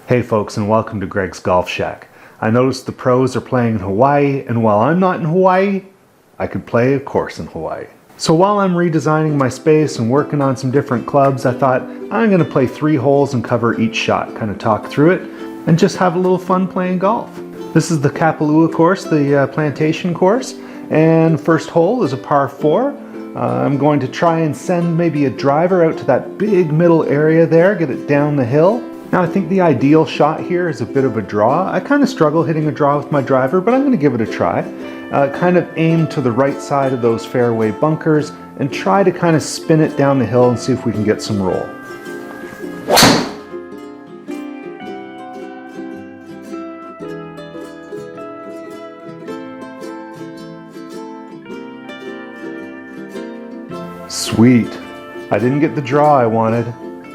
Hey folks, and welcome to Greg's Golf Shack. I noticed the pros are playing in Hawaii, and while I'm not in Hawaii, I could play a course in Hawaii. So while I'm redesigning my space and working on some different clubs, I thought I'm going to play 3 holes and cover each shot, kind of talk through it, and just have a little fun playing golf. This is the Kapalua course, the Plantation Course, and first hole is a par 4. I'm going to try and send maybe a driver out to that big middle area there, get it down the hill. Now I think the ideal shot here is a bit of a draw. I kind of struggle hitting a draw with my driver, but I'm going to give it a try. Kind of aim to the right side of those fairway bunkers and try to kind of spin it down the hill and see if we can get some roll. Sweet. I didn't get the draw I wanted,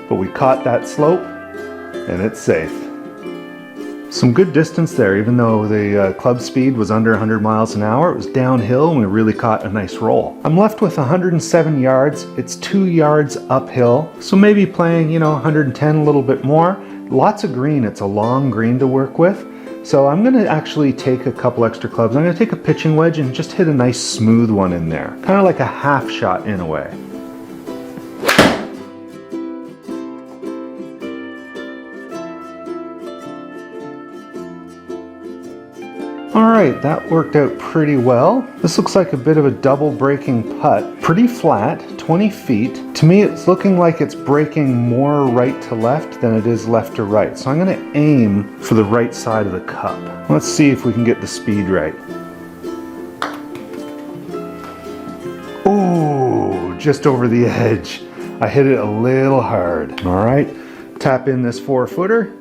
but we caught that slope and it's safe. Some good distance there, even though the club speed was under 100 miles an hour. It was downhill and we really caught a nice roll. I'm left with 107 yards. It's 2 yards uphill, so maybe playing, 110, a little bit more. Lots of green. It's a long green to work with. So I'm going to actually take a couple extra clubs. I'm going to take a pitching wedge and just hit a nice smooth one in there. Kind of like a half shot in a way. Alright, that worked out pretty well. This looks like a bit of a double breaking putt. Pretty flat, 20 feet. To me it's looking like it's breaking more right to left than it is left to right. So I'm going to aim for the right side of the cup. Let's see if we can get the speed right. Ooh, just over the edge. I hit it a little hard. Alright, tap in this 4-footer.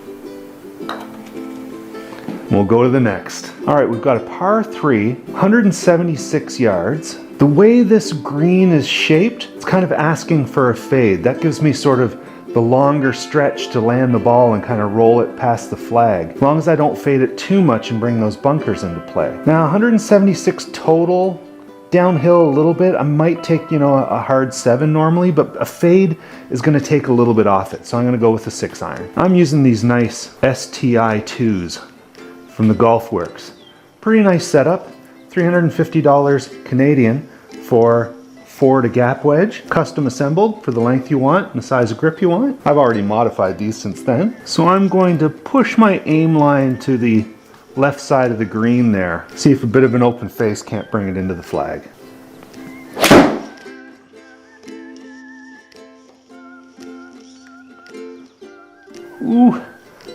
We'll go to the next. All right, we've got a par 3, 176 yards. The way this green is shaped, it's kind of asking for a fade. That gives me sort of the longer stretch to land the ball and kind of roll it past the flag. As long as I don't fade it too much and bring those bunkers into play. Now 176 total, downhill a little bit. I might take, a hard 7 normally, but a fade is going to take a little bit off it. So I'm going to go with a 6-iron. I'm using these nice STI 2s. From the Golf Works. Pretty nice setup, $350 Canadian for 4 to gap wedge, custom assembled for the length you want and the size of grip you want. I've already modified these since then. So I'm going to push my aim line to the left side of the green there. See if a bit of an open face can't bring it into the flag. Ooh.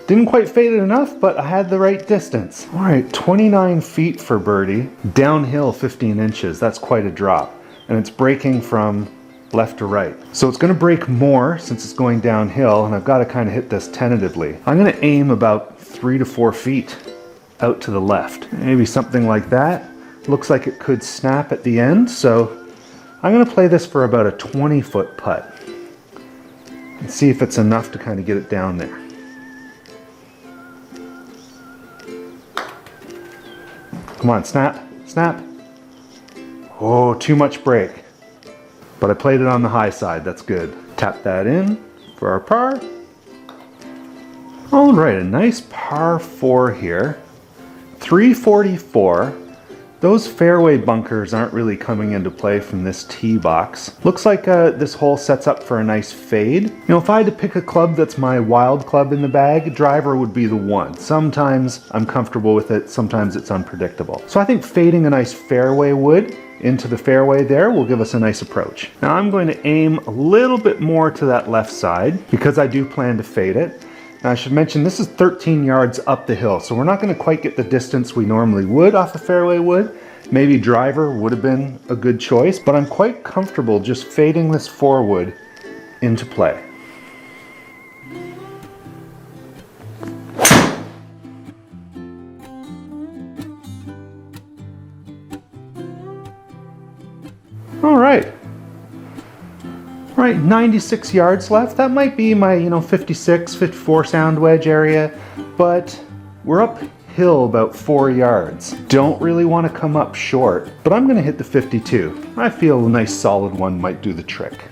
Didn't quite fade it enough, but I had the right distance. All right, 29 feet for birdie. Downhill 15 inches, that's quite a drop. And it's breaking from left to right. So it's gonna break more since it's going downhill, and I've gotta kind of hit this tentatively. I'm gonna aim about 3 to 4 feet out to the left. Maybe something like that. Looks like it could snap at the end, so I'm gonna play this for about a 20-foot putt. And see if it's enough to kind of get it down there. Come on, snap, snap. Oh, too much break. But I played it on the high side, that's good. Tap that in for our par. All right, a nice par 4 here. 344. Those fairway bunkers aren't really coming into play from this tee box. Looks like this hole sets up for a nice fade. If I had to pick a club that's my wild club in the bag, driver would be the one. Sometimes I'm comfortable with it, sometimes it's unpredictable. So I think fading a nice fairway wood into the fairway there will give us a nice approach. Now I'm going to aim a little bit more to that left side because I do plan to fade it. Now I should mention this is 13 yards up the hill, so we're not going to quite get the distance we normally would off a fairway wood. Maybe driver would have been a good choice, but I'm quite comfortable just fading this forward into play. All right. All right, 96 yards left. That might be my, 56, 54 sound wedge area, but we're uphill about 4 yards. Don't really want to come up short, but I'm going to hit the 52. I feel a nice solid one might do the trick.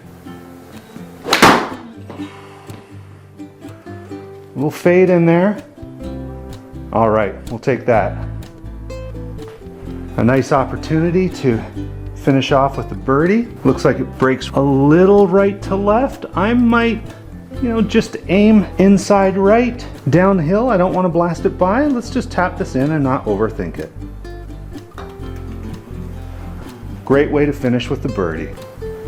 Little fade in there. All right, we'll take that. A nice opportunity to finish off with the birdie. Looks like it breaks a little right to left. I might, just aim inside right, downhill. I don't want to blast it by. Let's just tap this in and not overthink it. Great way to finish with the birdie.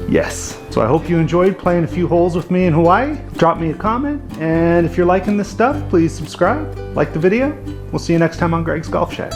Yes. So I hope you enjoyed playing a few holes with me in Hawaii. Drop me a comment, and if you're liking this stuff, please subscribe, like the video. We'll see you next time on Greg's Golf Shack.